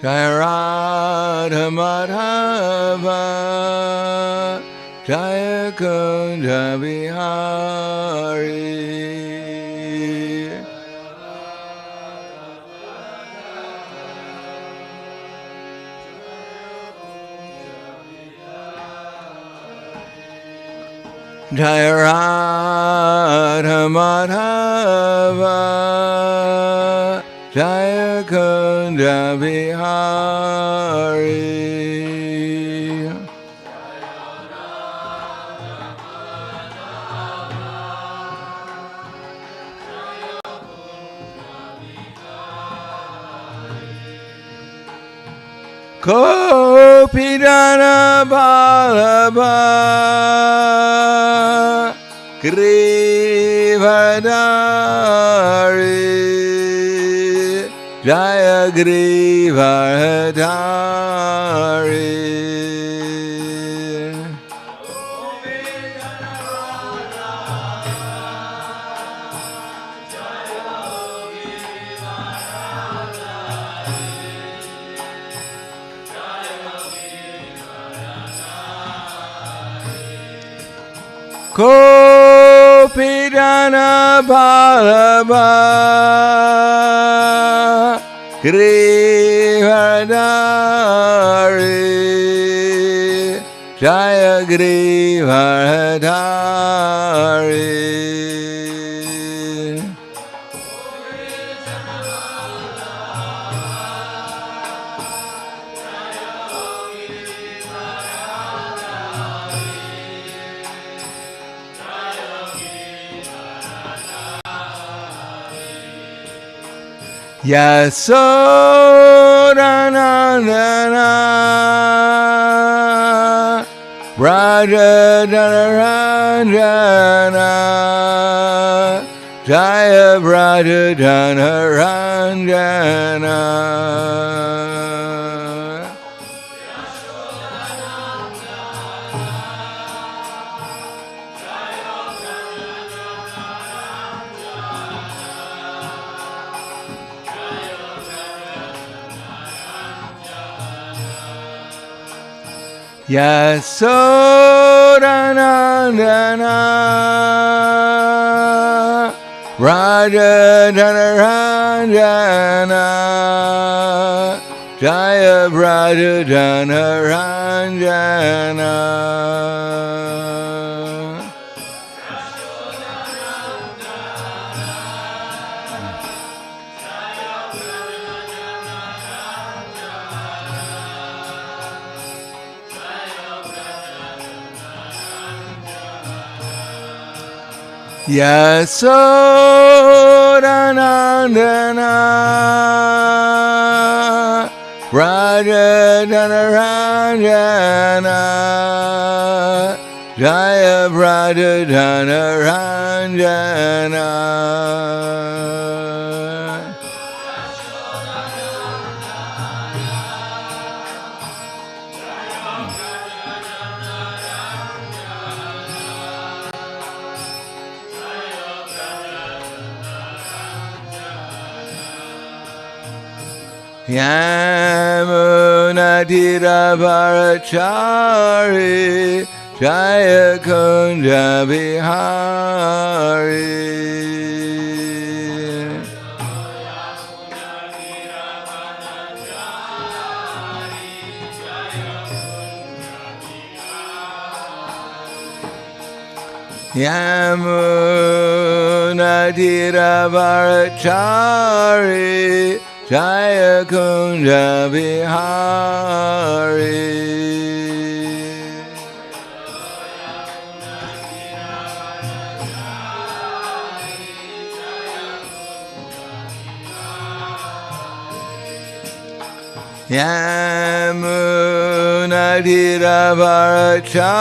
Jaya Radha Madhava Jaya Kunja Vihari Jaya Radha Madhava Jaya Kunja Vihari Kopidana Balaba Grivadari Jaya Grivadari Kopidana Balaba Grivadari Jaya Grivadari Yasodanandana Braja Dhanaranjana Jaya Braja Dhanaranjana Yasodanandana Raja Dhanaranjana Jaya Braja Dhanaranjana Yasodanandana Raja Dhanaranjana Jaya Braja Dhanaranjana Yamunadiravarachari Jaya Kunja Vihari Yamunadiravarachari Jaya Kunja Vihari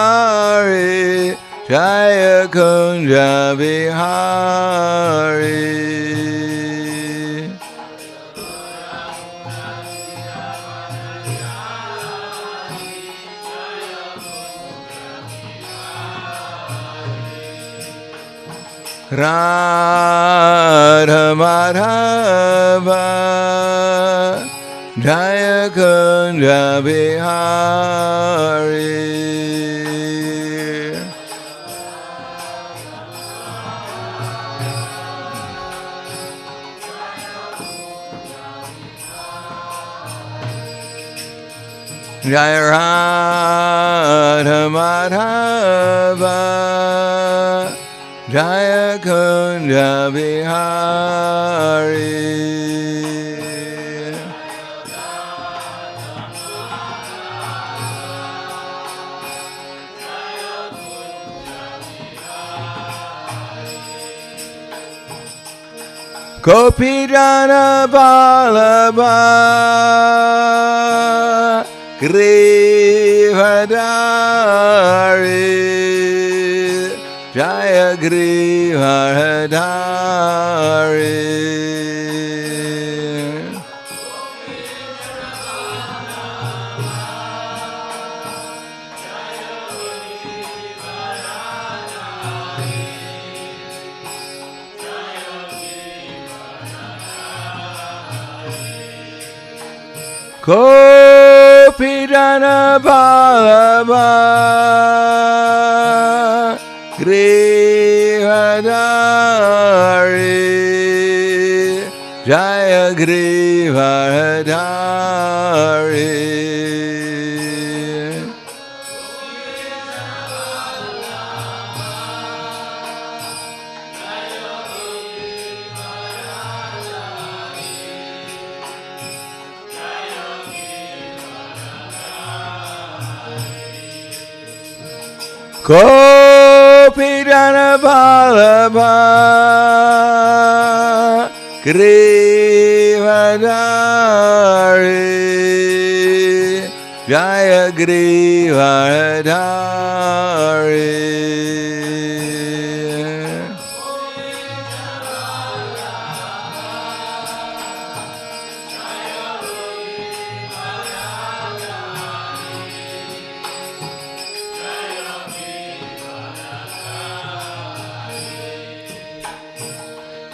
Yamunadiravarachari Jaya Kunja Vihari Radha Madhava Jaya Kunja Bihari. Jaya Radha Madhava. Jaya Kunja Bihari. Gopijana Vallabha Grivadari Jaya Grivadari. Gopijana Vallabha Grivadari Jaya Grivadari. Gopijana Vallabha Grivadari Jaya Grivadari.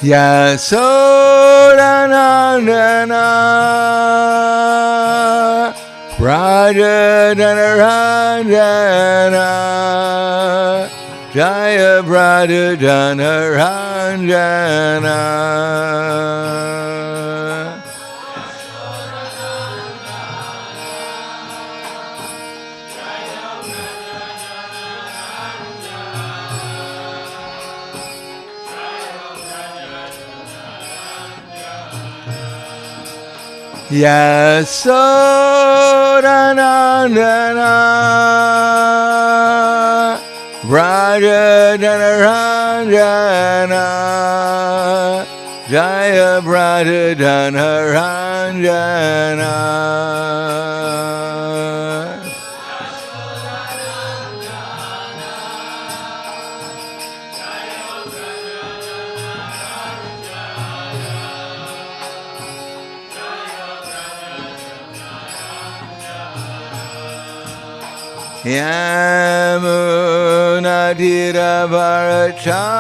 Yasodanandana Brajadanaranjana Jaya Brajadanaranjana. Yasodanandana Brajadanaranjana Jaya Brajadanaranjana.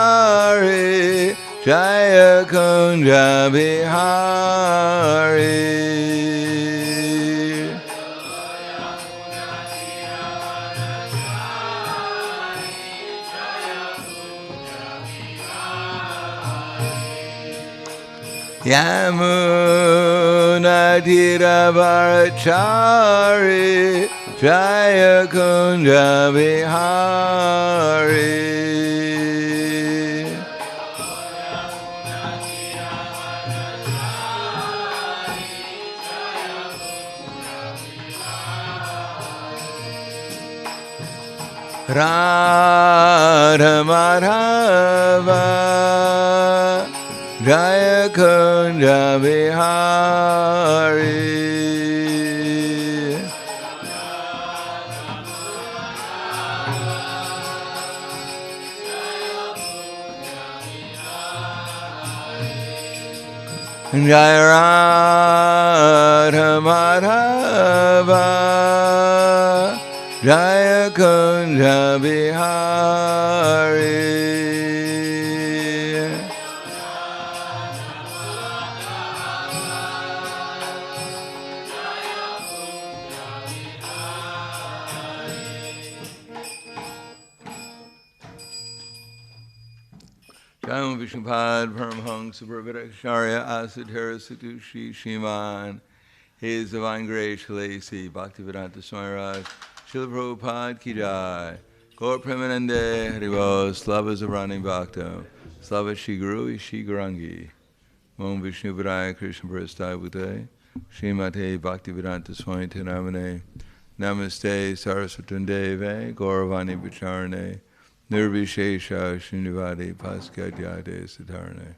Yamunadiravarachari Jaya Kunja Bihari. Yamunadiravarachari Jaya Kunja Bihari. Radha Madhava Jaya Kunja Bihari. Jaya Radha Madhava Jaya Kunja Bihari. Om Vishnupad Paramhangsa Prabhakacharya Asadhara Satushi Shiman. His Divine Grace Shalasi Bhaktivedanta Swami Raj Srila Prabhupada Ki Jai. Gaur Premanande Haribo Slava Zabrani Bhakta Slava Shri Guru Shri Gurangi. Om Vishnu Vidaya Krishna Prasthaya Bhute Srimate Bhaktivedanta Swami Tenamane Namaste Saraswatundeve Gauravani Vicharane Nirvishesha Srinivadi Paskadyade Siddharane.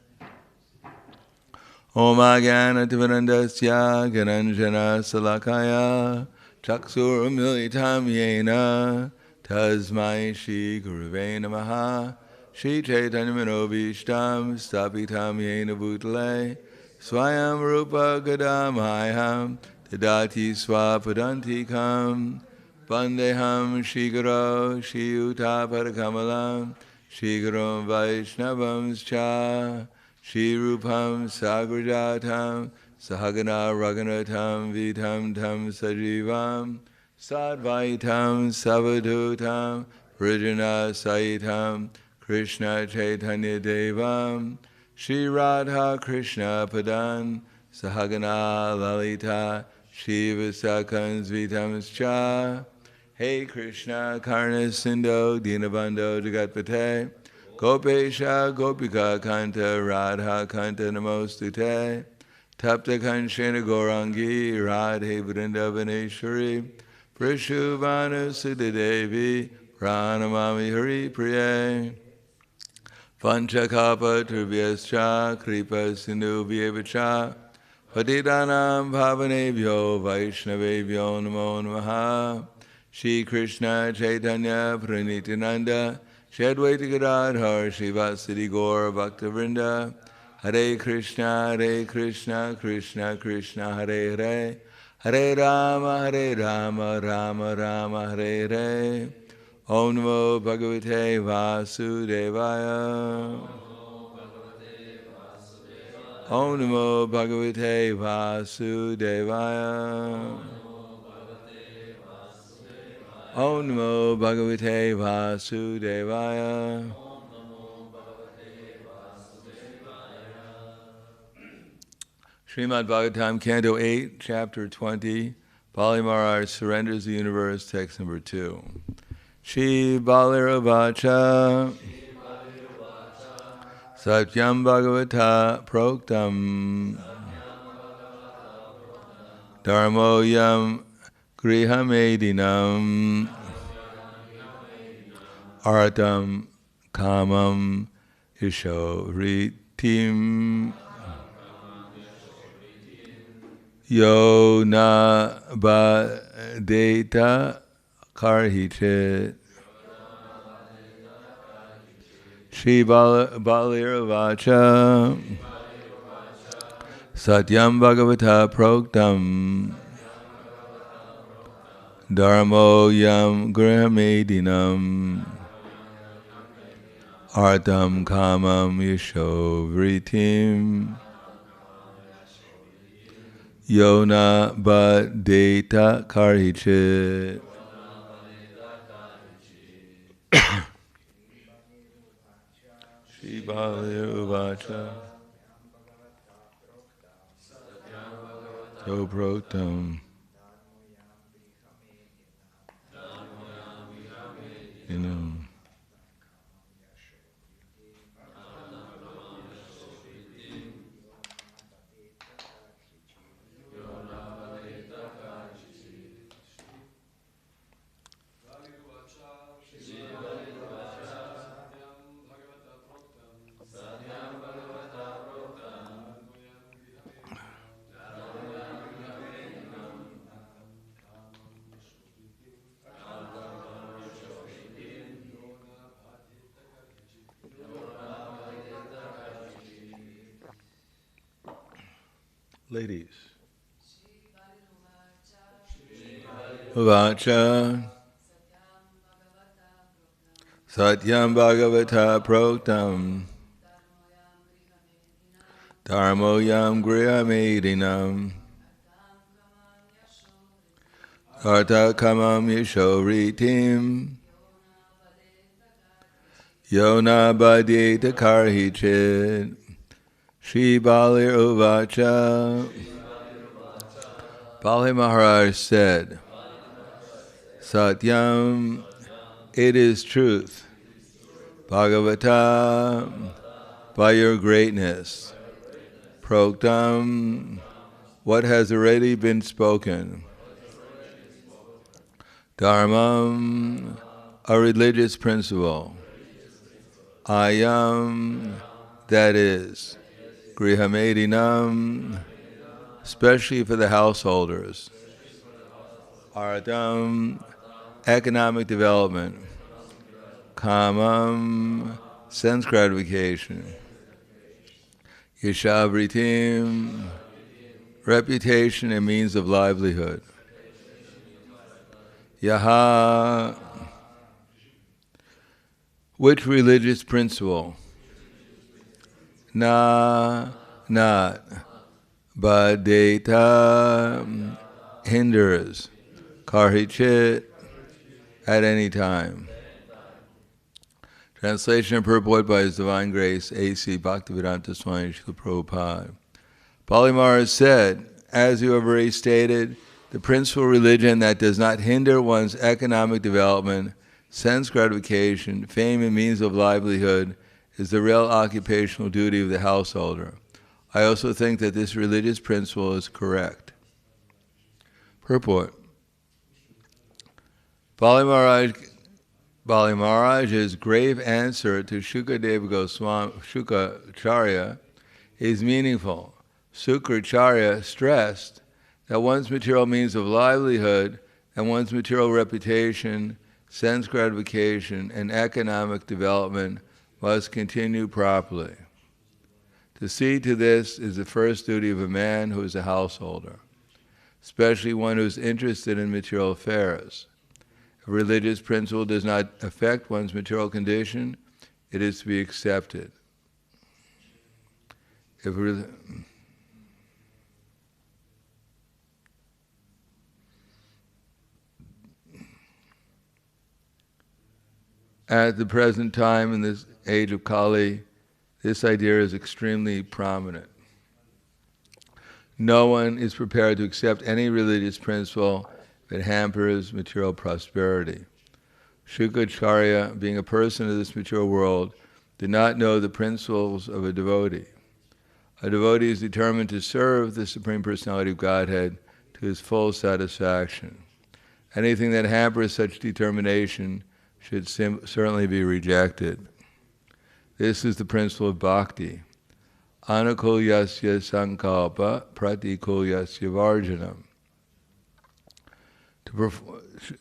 Om Agana Tivarandasya Gananjana Salakaya Chaksur Militam Yena Tasmai Shri Guruve Namaha Shri Chaitanya Manobhishtam Stapitam Yena Bhutale Swayam Rupa Gadamaham Tadati Swapadantikam Vandeham Shri Guru Shri Utapadakamalam Shri Guru Vaishnavam Cha Shri Rupam Sagrajatam Sahagana Raghunatam Vitam Tam Sajivam Sadvaitam Savadutam Vrijana Saitam Krishna Chaitanya Devam Shri Radha Krishna Padan Sahagana Lalita Shiva Sakans Vitams Cha Hey Krishna Karna Sindho Dinabandho Jagatpate Gopesha Gopika Kanta Radha Kanta Namostute Tapta Kanshena Gorangi Radhe Vrindavaneshwari Prishuvana Siddhadevi Pranamami Hari Priye Panchakapa Trivyascha Kripa Sindhu Vyevacha Patitanam Bhavanebhyo Vaishnavebhyo Namo Namaha Shri Krishna Chaitanya Pranitinanda Shri Advaita Gadadhar Srivasadi Gaura Bhaktavrinda Hare Krishna Krishna Krishna Hare Hare Hare Rama Rama Rama Hare Hare Om Namo Bhagavate Vasudevaya Om Namo Bhagavate Vasudevaya Om Namo Bhagavate Vasudevaya Srimad Bhagavatam, Canto 8, Chapter 20, Bali Maharaj surrenders the universe, text number 2. Shri Baliravacha Satyam Bhagavata Proktam Dharmoyam Grihamedinam Artam Kamam Ishoritim Yo na badeta karhichit Shri Baliravacha Satyam Bhagavata Proktam Dharmo Yam Grihamedinam Artam Kamam Yashovritim Yona Badeta Karhichit. Shri Baliravacha So Proktam Ladies. Vacha Satyam Bhagavata Proktam Dharmoyam Grihamedinam Arta Kamam Yashoritim Yona Badita Karhichit Shri Balir Uvacha. Bali Maharaj said, Satyam, it is truth. Bhagavata, by your greatness. Proktam, what has already been spoken. Dharmam, a religious principle. Ayam, that is. Grihamedinam, especially for the householders. Ardham, economic development. Kamam, sense gratification. Yashavritim, reputation and means of livelihood. Yaha, which religious principle? Na, not. Badeta, hinders. Karhichit, at any time. Translation and purport by His Divine Grace, A.C. Bhaktivedanta Swami Srila Prabhupada. Bali Maharaj said, as you have already stated, the principal religion that does not hinder one's economic development, sense gratification, fame and means of livelihood is the real occupational duty of the householder. I also think that this religious principle is correct. Purport. Bali Maharaj's grave answer to Shukadeva Goswami Shukracharya is meaningful. Shukracharya stressed that one's material means of livelihood and one's material reputation, sense gratification, and economic development must continue properly. To see to this is the first duty of a man who is a householder, especially one who is interested in material affairs. If a religious principle does not affect one's material condition, it is to be accepted. At the present time, in this age of Kali, this idea is extremely prominent. No one is prepared to accept any religious principle that hampers material prosperity. Shukracharya, being a person of this material world, did not know the principles of a devotee. A devotee is determined to serve the Supreme Personality of Godhead to his full satisfaction. Anything that hampers such determination should certainly be rejected. This is the principle of bhakti. Anukulyasya sankalpa pratikulyasya varjanam.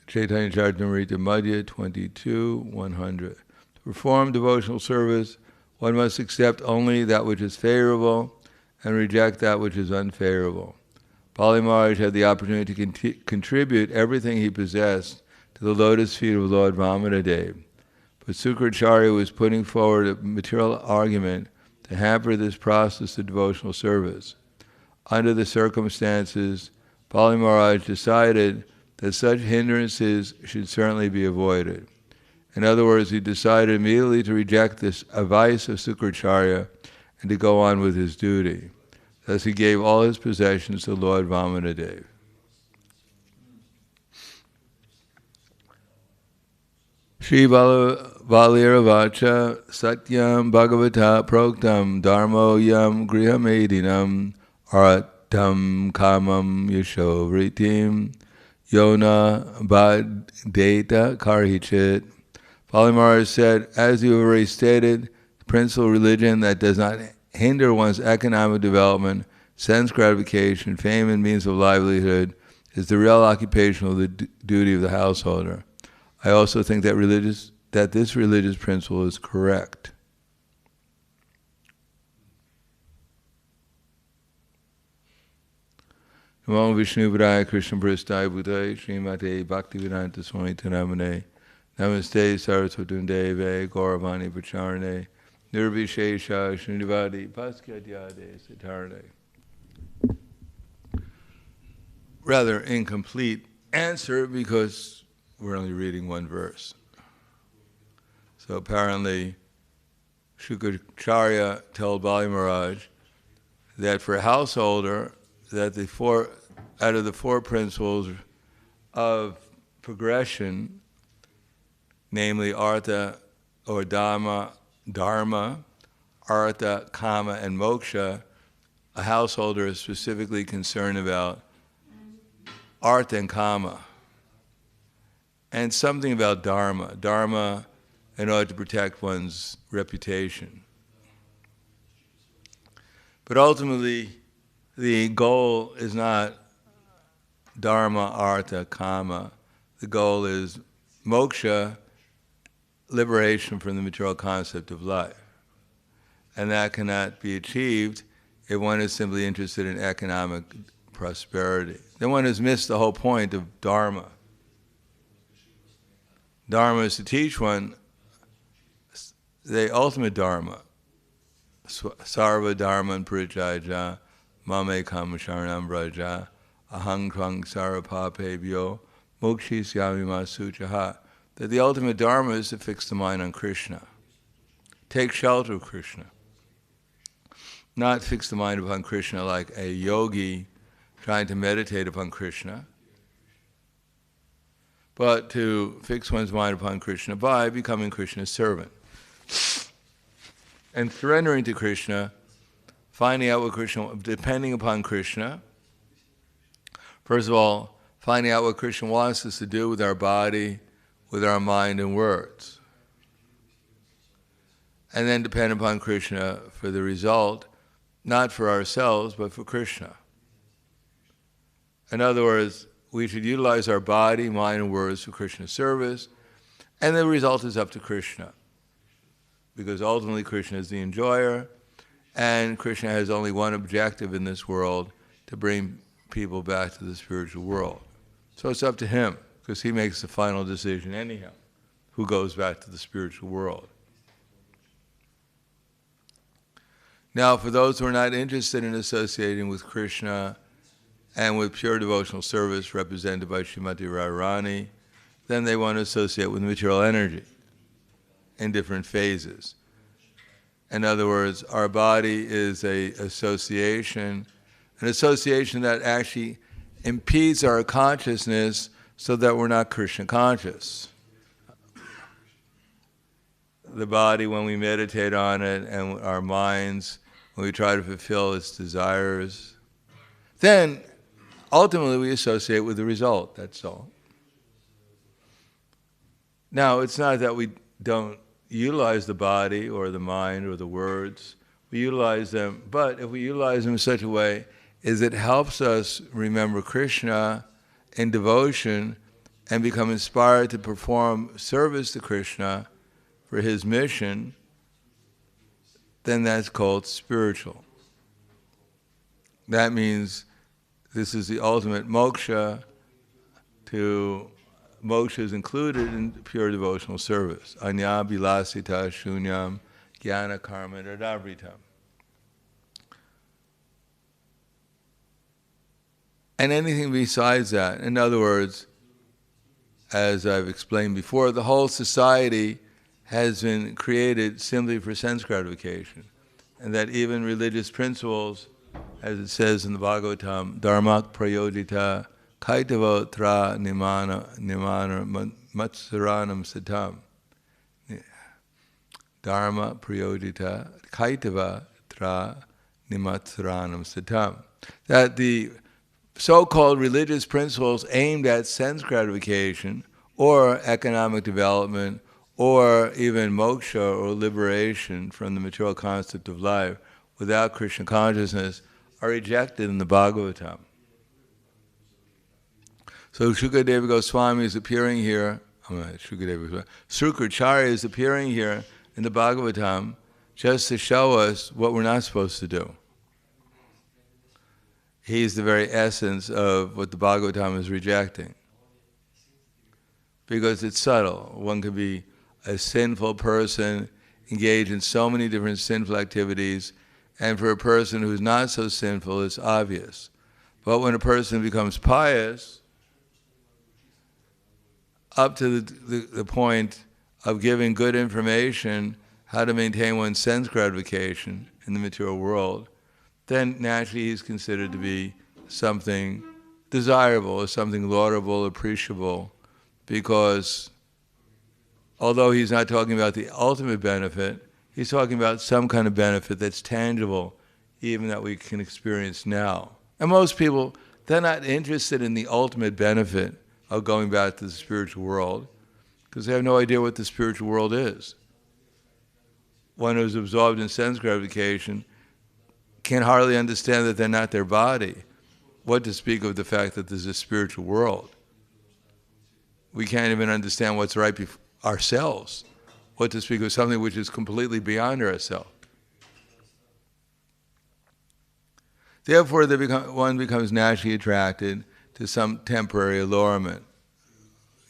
Chaitanya Charitamrita Madhya 22:100. To perform devotional service, one must accept only that which is favorable and reject that which is unfavorable. Bali Maharaj had the opportunity to contribute everything he possessed to the lotus feet of Lord Vamanadev. But Shukracharya was putting forward a material argument to hamper this process of devotional service. Under the circumstances, Bali Maharaj decided that such hindrances should certainly be avoided. In other words, he decided immediately to reject this advice of Shukracharya and to go on with his duty. Thus he gave all his possessions to Lord Vamanadev. Shri Valiravacha Satyam Bhagavata Proktam Dharmo Yam Grihamedinam Aratam Kamam Yashovritim Yona Badeta Karhichit. Bali Maharaj said, as you have already stated, the principal religion that does not hinder one's economic development, sense gratification, fame and means of livelihood is the real occupational duty of the householder. I also think that this religious principle is correct. Namo Vishnu Padaya Krishna Prasthaya Bhutaya Srimate Bhaktivedanta Swami Namane Namaste Saraswatam Deve Gauravani Pacharane Nirvishesha Srinivadi Bhaskyadyade Sitarane. Rather incomplete answer because we're only reading one verse. So apparently Shukracharya told Bali Maharaj that for a householder, that out of the four principles of progression, namely artha or dharma, artha, kama, and moksha, a householder is specifically concerned about artha and kama, and something about dharma in order to protect one's reputation. But ultimately, the goal is not dharma, artha, kama. The goal is moksha, liberation from the material concept of life. And that cannot be achieved if one is simply interested in economic prosperity. Then one has missed the whole point of dharma. Dharma is to teach one the ultimate dharma. Sarva dharman parityajya, mamekam sharanam vraja, ahang tvang sarvapapebhyo, mokshisyami masuchaha. That the ultimate dharma is to fix the mind on Krishna. Take shelter of Krishna. Not fix the mind upon Krishna like a yogi trying to meditate upon Krishna, but to fix one's mind upon Krishna by becoming Krishna's servant. And surrendering to Krishna, finding out what Krishna, depending upon Krishna, first of all, finding out what Krishna wants us to do with our body, with our mind and words. And then depend upon Krishna for the result, not for ourselves, but for Krishna. In other words, we should utilize our body, mind, and words for Krishna's service, and the result is up to Krishna. Because ultimately Krishna is the enjoyer, and Krishna has only one objective in this world, to bring people back to the spiritual world. So it's up to him, because he makes the final decision anyhow, who goes back to the spiritual world. Now, for those who are not interested in associating with Krishna and with pure devotional service represented by Srimati Radharani, then they want to associate with material energy in different phases. In other words, our body is an association that actually impedes our consciousness so that we're not Krishna conscious. The body, when we meditate on it, and our minds, when we try to fulfill its desires, then ultimately we associate with the result, that's all. Now, it's not that we don't utilize the body or the mind or the words. We utilize them, but if we utilize them in such a way as it helps us remember Krishna in devotion and become inspired to perform service to Krishna for his mission, then that's called spiritual. That means this is the ultimate moksha. Moksha is included in pure devotional service. Anya bilasita shunyam jnana karma dadavritam. And anything besides that, in other words, as I've explained before, the whole society has been created simply for sense gratification. And that even religious principles, as it says in the Bhagavatam, dharmak prayodita kaitava tra nimana matsaranam satam. Dharma prayodita kaitava tra nimatsaranam satam. That the so-called religious principles aimed at sense gratification or economic development or even moksha or liberation from the material concept of life without Krishna consciousness are rejected in the Bhagavatam. So Shukadeva Goswami is appearing here, Shukracharya is appearing here in the Bhagavatam just to show us what we're not supposed to do. He's the very essence of what the Bhagavatam is rejecting. Because it's subtle. One could be a sinful person, engaged in so many different sinful activities, and for a person who's not so sinful, it's obvious. But when a person becomes pious, up to the point of giving good information how to maintain one's sense gratification in the material world, then naturally he's considered to be something desirable, or something laudable, appreciable, because although he's not talking about the ultimate benefit, he's talking about some kind of benefit that's tangible, even that we can experience now. And most people, they're not interested in the ultimate benefit of going back to the spiritual world, because they have no idea what the spiritual world is. One who's absorbed in sense gratification can hardly understand that they're not their body. What to speak of the fact that there's a spiritual world? We can't even understand what's right before ourselves. What to speak of something which is completely beyond ourselves. Therefore, one becomes naturally attracted to some temporary allurement.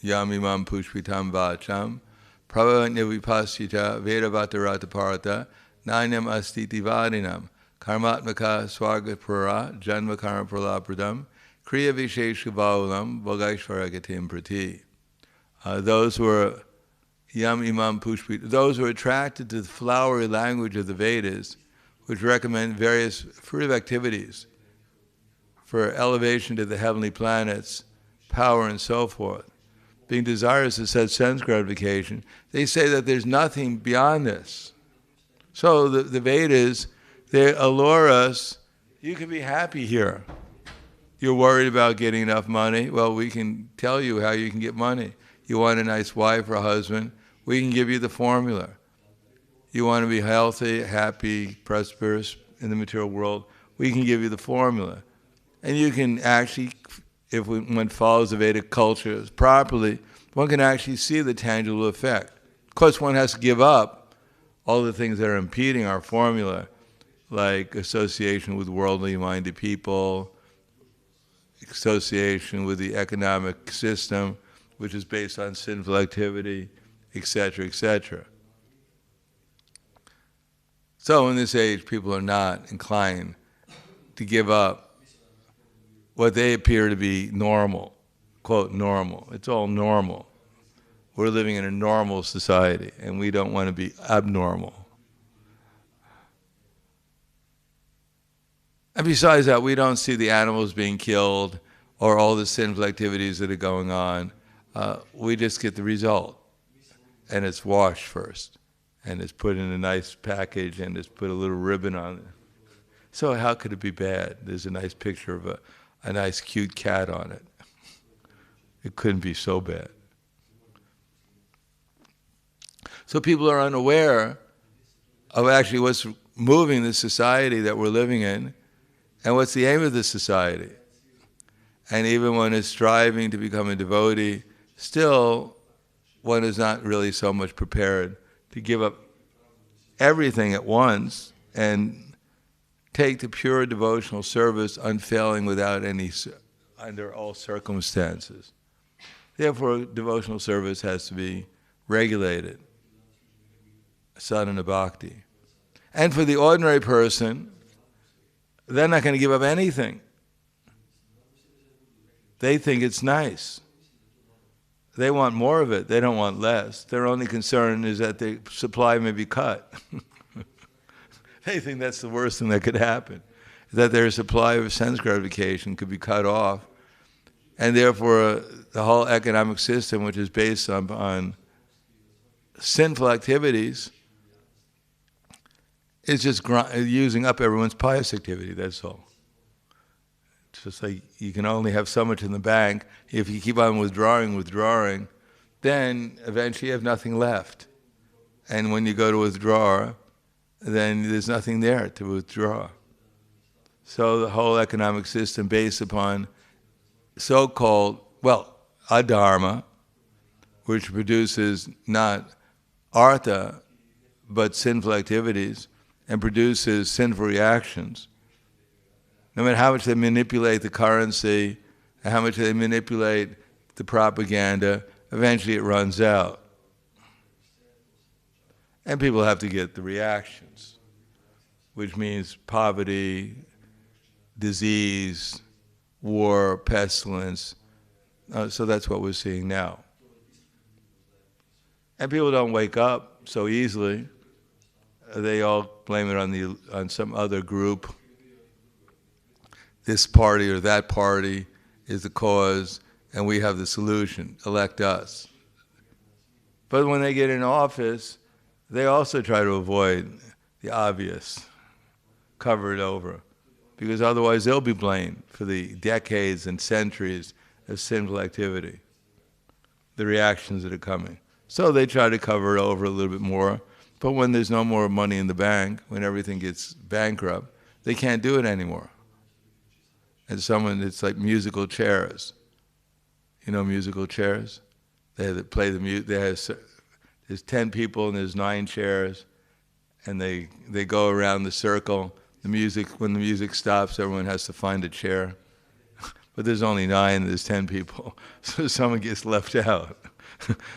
Yam imam pushpitam vacham pravavanya vipassita vedavatarata parata nanyam astiti vadinam karmatmaka swargapura janma karma pralapradam kriya vishesha baulam bhagaishvaragatim prati. Those who are yam imam pushpita, those who are attracted to the flowery language of the Vedas, which recommend various fruitive activities for elevation to the heavenly planets, power and so forth, being desirous of such sense gratification, they say that there's nothing beyond this. So the Vedas, they allure us, you can be happy here. You're worried about getting enough money? Well, we can tell you how you can get money. You want a nice wife or a husband? We can give you the formula. You want to be healthy, happy, prosperous in the material world? We can give you the formula. And you can actually, if one follows the Vedic culture properly, one can actually see the tangible effect. Of course, one has to give up all the things that are impeding our formula, like association with worldly-minded people, association with the economic system, which is based on sinful activity, etc., etc. So in this age, people are not inclined to give up what they appear to be normal, quote, normal. It's all normal. We're living in a normal society, and we don't want to be abnormal. And besides that, we don't see the animals being killed or all the sinful activities that are going on. We just get the result. And it's washed first. And it's put in a nice package, and it's put a little ribbon on it. So how could it be bad? There's a nice picture of a nice cute cat on it. It couldn't be so bad. So people are unaware of actually what's moving the society that we're living in, and what's the aim of the society. And even one is striving to become a devotee, still one is not really so much prepared to give up everything at once and take the pure devotional service unfailing without any, under all circumstances. Therefore, devotional service has to be regulated, sadhana bhakti. And for the ordinary person, they're not going to give up anything. They think it's nice. They want more of it. They don't want less. Their only concern is that the supply may be cut. They think that's the worst thing that could happen, that their supply of sense gratification could be cut off, and therefore the whole economic system, which is based on sinful activities, is just using up everyone's pious activity, that's all. It's just like you can only have so much in the bank. If you keep on withdrawing, then eventually you have nothing left. And when you go to withdraw, then there's nothing there to withdraw. So the whole economic system based upon so-called, adharma, which produces not artha, but sinful activities, and produces sinful reactions. No matter how much they manipulate the currency, and how much they manipulate the propaganda, eventually it runs out. And people have to get the reactions, which means poverty, disease, war, pestilence. So that's what we're seeing now. And people don't wake up so easily. they all blame it on some other group. This party or that party is the cause, and we have the solution. Elect us. But when they get in office, they also try to avoid the obvious, cover it over, because otherwise they'll be blamed for the decades and centuries of sinful activity, the reactions that are coming. So they try to cover it over a little bit more, but when there's no more money in the bank, when everything gets bankrupt, they can't do it anymore. And it's like musical chairs. You know musical chairs? They have to play the music. There's 10 people and there's 9 chairs, and they go around the circle. When the music stops, everyone has to find a chair. But there's only 9, there's 10 people, so someone gets left out.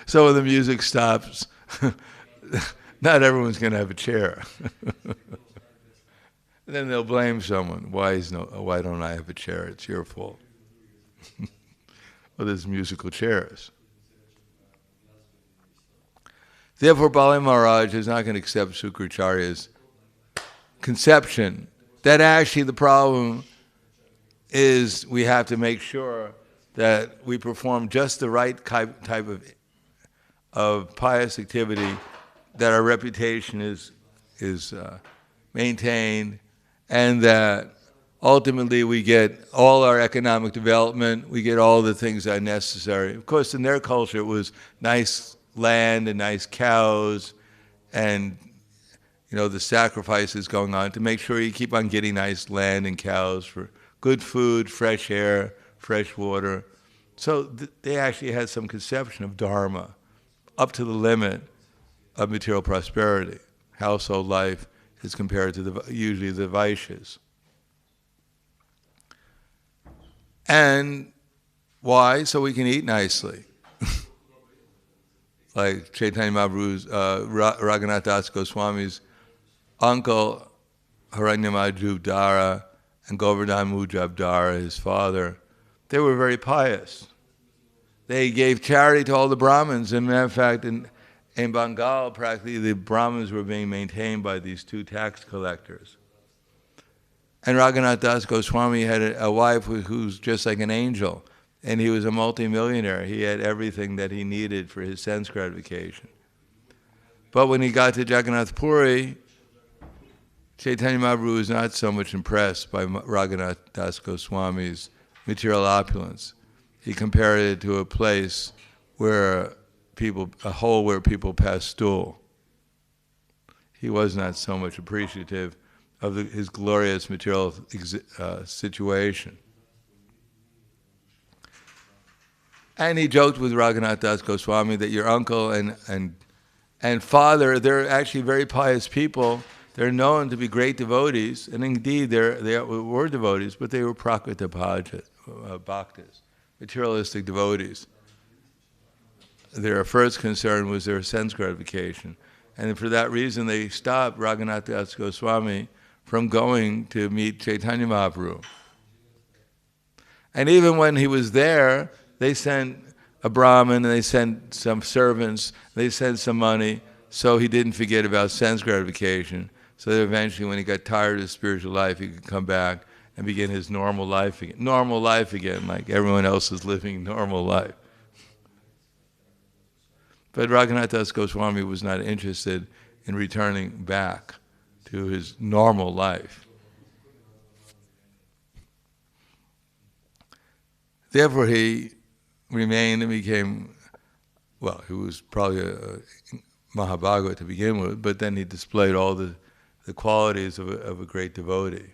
So when the music stops, not everyone's going to have a chair. Then they'll blame someone. Why don't I have a chair? It's your fault. Well, there's musical chairs. Therefore, Bali Maharaj is not going to accept Sukracharya's conception that actually the problem is we have to make sure that we perform just the right type of pious activity, that our reputation is maintained, and that ultimately we get all our economic development, we get all the things that are necessary. Of course, in their culture it was nice land and nice cows and the sacrifices going on to make sure you keep on getting nice land and cows for good food, fresh air, fresh water. So they actually had some conception of dharma up to the limit of material prosperity. Household life is compared to usually the Vaishyas. And why? So we can eat nicely. Like Chaitanya Mahaprabhu's, Raghunath Das Goswami's uncle, Hiranyamaju Dara, and Govardhan Mujab Dara, his father, they were very pious. They gave charity to all the Brahmins. And in fact, in Bengal, practically the Brahmins were being maintained by these 2 tax collectors. And Raghunath Das Goswami had a wife who's just like an angel, and he was a multimillionaire. He had everything that he needed for his sense gratification. But when he got to Jagannath Puri, Chaitanya Mahaprabhu was not so much impressed by Raghunath Das Goswami's material opulence. He compared it to a place where a hole where people pass stool. He was not so much appreciative of his glorious material situation. And he joked with Raghunath Das Goswami that your uncle and father, they're actually very pious people. They're known to be great devotees, and indeed they were devotees, but they were prakrita bhaktas, materialistic devotees. Their first concern was their sense gratification. And for that reason, they stopped Raghunath Das Goswami from going to meet Chaitanya Mahaprabhu. And even when he was there, they sent a Brahmin, and they sent some servants, they sent some money, so he didn't forget about sense gratification. So that eventually, when he got tired of his spiritual life, he could come back and begin his normal life again. Normal life again, like everyone else is living normal life. But Raghunath Das Goswami was not interested in returning back to his normal life. Therefore, he remained and became, he was probably a Mahabhagava to begin with, but then he displayed all the qualities of a great devotee.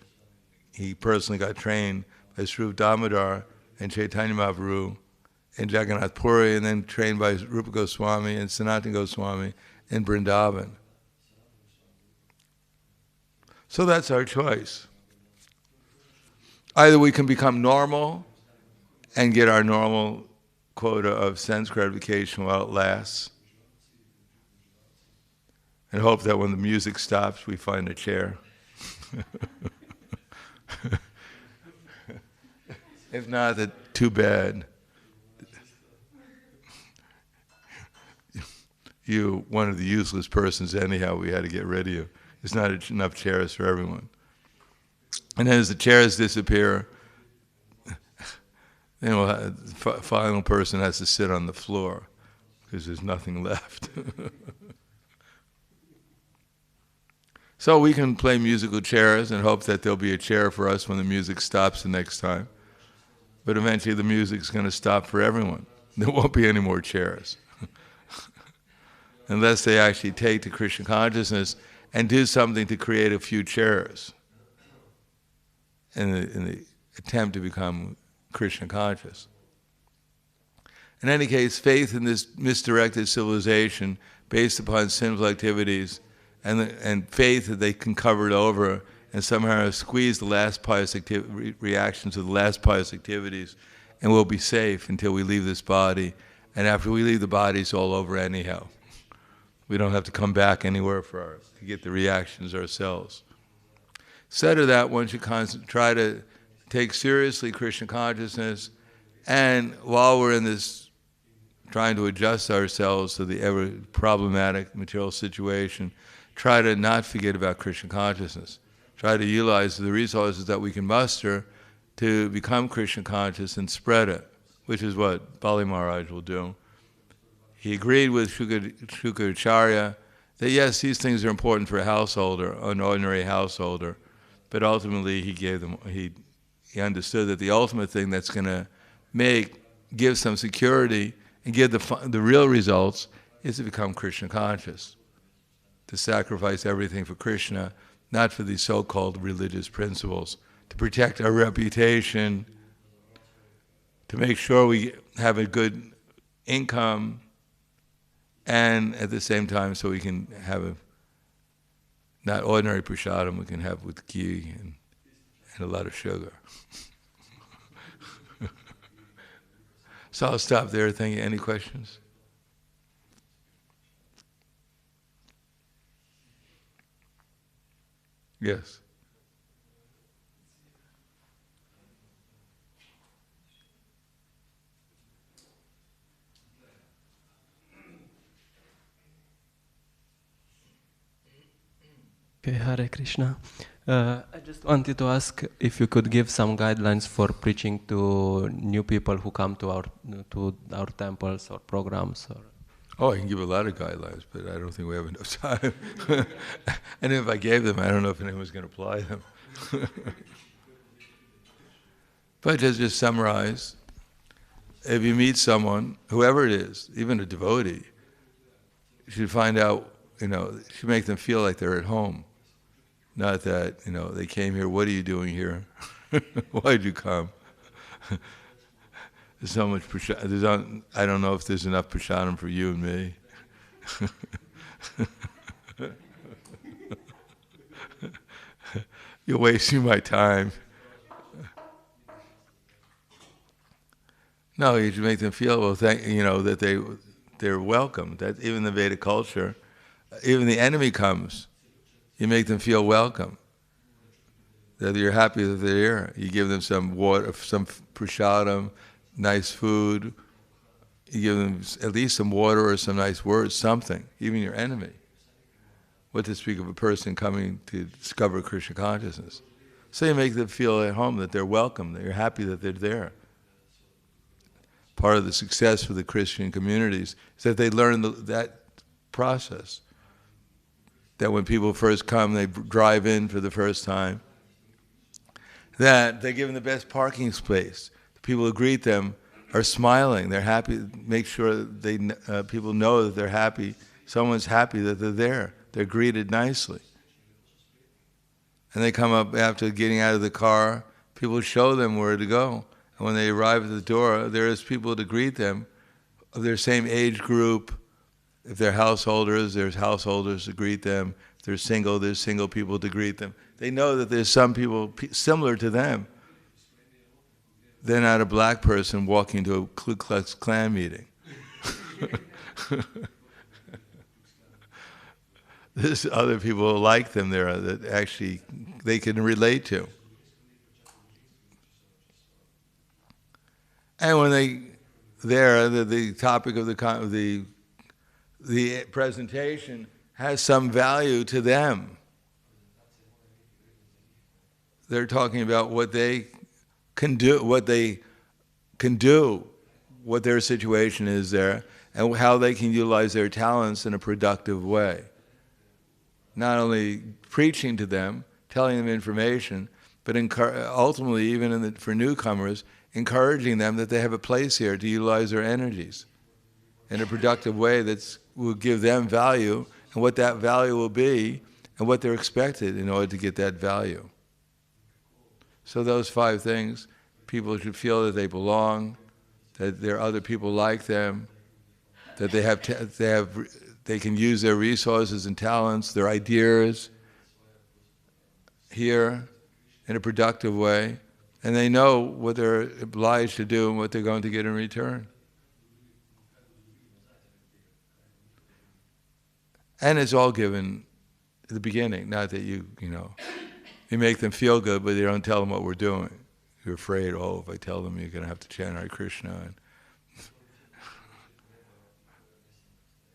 He personally got trained by Sri Damodar and Chaitanya Mahaprabhu in Jagannath Puri, and then trained by Rupa Goswami and Sanatana Goswami in Vrindavan. So that's our choice. Either we can become normal and get our normal quota of sense gratification while it lasts, and hope that when the music stops, we find a chair. If not, then too bad. You, one of the useless persons anyhow, we had to get rid of you. there's not enough chairs for everyone. And then as the chairs disappear, then the final person has to sit on the floor because there's nothing left. So we can play musical chairs and hope that there'll be a chair for us when the music stops the next time. But eventually the music's going to stop for everyone. There won't be any more chairs. Unless they actually take to Krishna consciousness and do something to create a few chairs in the attempt to become Krishna conscious. In any case, faith in this misdirected civilization based upon sinful activities and faith that they can cover it over and somehow squeeze the last pious reactions of the last pious activities, and we'll be safe until we leave this body. And after we leave the body, it's all over anyhow. We don't have to come back anywhere to get the reactions ourselves. Instead of that, one should try to take seriously Krishna consciousness, and while we're in this trying to adjust ourselves to the ever problematic material situation, try to not forget about Krishna consciousness. Try to utilize the resources that we can muster to become Krishna conscious and spread it, which is what Bali Maharaj will do. He agreed with Shukaracharya that yes, these things are important for a householder, an ordinary householder, but ultimately he understood that the ultimate thing that's going to give some security and give the real results is to become Krishna conscious, to sacrifice everything for Krishna, not for these so-called religious principles, to protect our reputation, to make sure we have a good income, and at the same time so we can have not ordinary prasadam, we can have with ghee and a lot of sugar. So I'll stop there. Thank you. Any questions? Yes. Okay, Hare Krishna. I just wanted to ask if you could give some guidelines for preaching to new people who come to our temples or programs. Oh, I can give a lot of guidelines, but I don't think we have enough time. And if I gave them, I don't know if anyone's going to apply them. But just summarize, if you meet someone, whoever it is, even a devotee, you should find out, you should make them feel like they're at home. Not that, they came here, what are you doing here? Why'd you come? There's so much prasadam. I don't know if there's enough prasadam for you and me. You're wasting my time. No, you should make them feel, that they're welcome. That even the Vedic culture, even the enemy comes, you make them feel welcome. That you're happy that they're here. You give them some water, some prasadam, nice food. You give them at least some water or some nice words, something, even your enemy. What to speak of a person coming to discover Krishna consciousness. So you make them feel at home, that they're welcome, that you're happy that they're there. Part of the success for the Christian communities is that they learn that process. That when people first come, they drive in for the first time, that they give them the best parking space. The people who greet them are smiling, they're happy, make sure people know that they're happy, someone's happy that they're there, they're greeted nicely. And they come up after getting out of the car, people show them where to go. And when they arrive at the door, there's people to greet them of their same age group. If they're householders, there's householders to greet them. If they're single, there's single people to greet them. They know that there's some people similar to them. They're not a black person walking to a Ku Klux Klan meeting. There's other people like them there that actually they can relate to. And when the topic of the presentation has some value to them. they're talking about what they can do, what their situation is there, and how they can utilize their talents in a productive way. Not only preaching to them, telling them information, but ultimately, even for newcomers, encouraging them that they have a place here to utilize their energies in a productive way that will give them value, and what that value will be, and what they're expected in order to get that value. So those 5 things, people should feel that they belong, that there are other people like them, that they can use their resources and talents, their ideas here in a productive way, and they know what they're obliged to do and what they're going to get in return. And it's all given at the beginning, not that you make them feel good, but you don't tell them what we're doing. You're afraid, if I tell them you're going to have to chant Hare Krishna.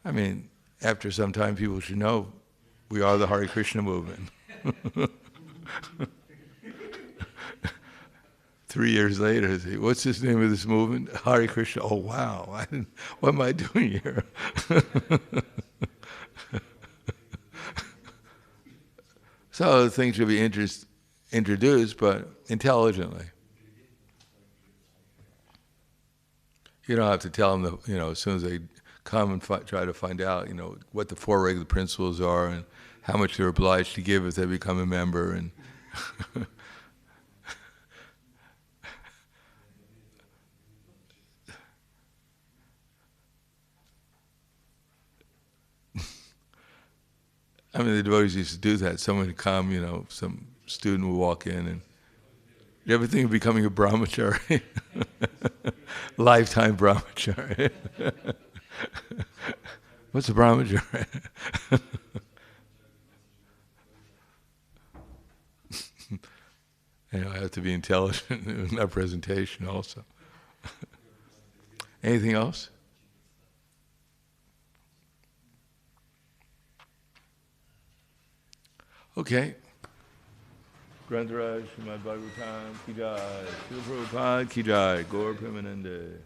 I mean, after some time, people should know we are the Hare Krishna movement. 3 years later, I say, what's this name of this movement? Hare Krishna. Oh, wow. What am I doing here? So things should be introduced, but intelligently. You don't have to tell them, as soon as they come and try to find out, what the 4 regular principles are and how much they're obliged to give if they become a member. And I mean, the devotees used to do that. Someone would come, some student would walk in, and you ever think of becoming a brahmachari? Lifetime brahmachari. What's a brahmachari? I have to be intelligent in our presentation also. Anything else? Okay. Grantaraj, Srimad Bhagavatam, Ki Jai. Srila Prabhupada, Ki Jai. Gaur Premanande.